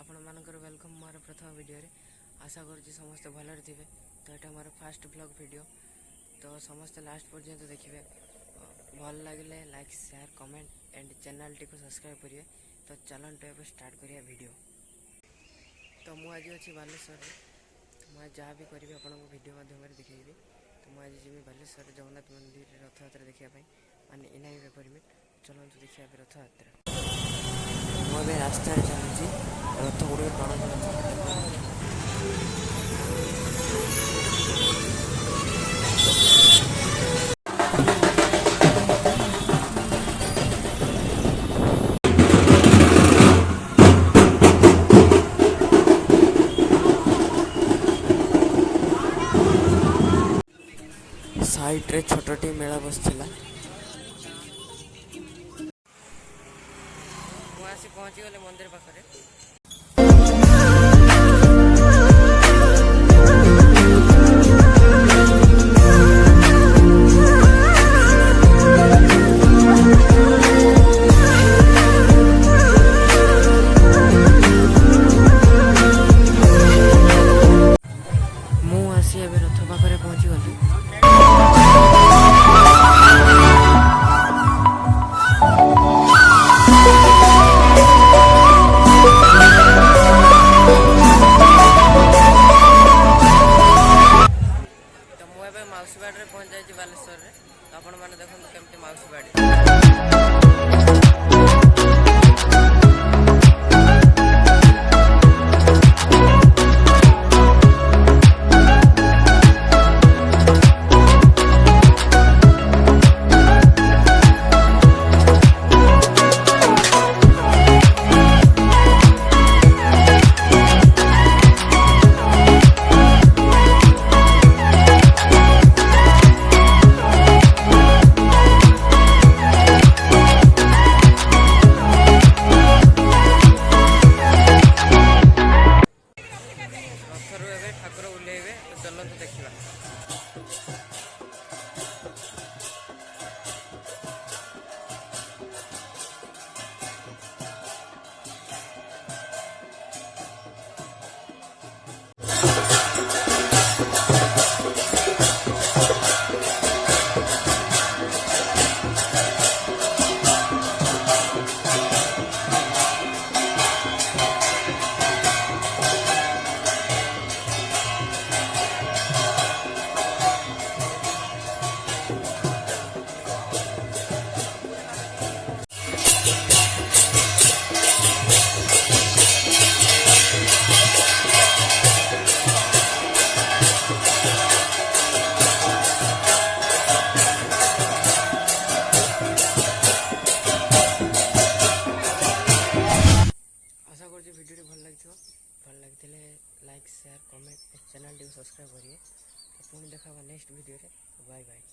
आपण मानकर वेलकम मोर प्रथम वीडियो रे। आशा करुँच समस्त भलरे थे। तो यहाँ मोर फास्ट ब्लॉग वीडियो, तो समस्त लास्ट पर्यंत देखिए। भल लगे like share comment and channel T को सब्सक्राइब करिए। तो चलते एवं स्टार्ट करिया वीडियो। तो मुझे आज अच्छी बालेश्वर, मुझे जहाँ भी करी आपको वीडियो माध्यम देखी। तो मुझे आज जी बालेश्वर जगन्नाथ मंदिर रथ यात्रा देखापी माने इना करी। चलते देखिए रथ यात्रा। मुझे रास्ता चलुची रथ गुड़ टण साइड रे छोटी मेला बसला। मुझे पहुँची गले मंदिर पाखे। मुझे रथ पाखे पहुँची गली। माउसी बाड़ी पहुँच जाए बालेश्वर रे। तो आपण मैंने देखो केमती माउसी बाड़ी। ठाकुर ओह्लैबे। तो चलते देखा। वीडियो भल लगी लाइक शेयर कमेंट चैनल टी सब्सक्राइब करिए। पुणी देखा नेक्स्ट वीडियो रे। Bye bye.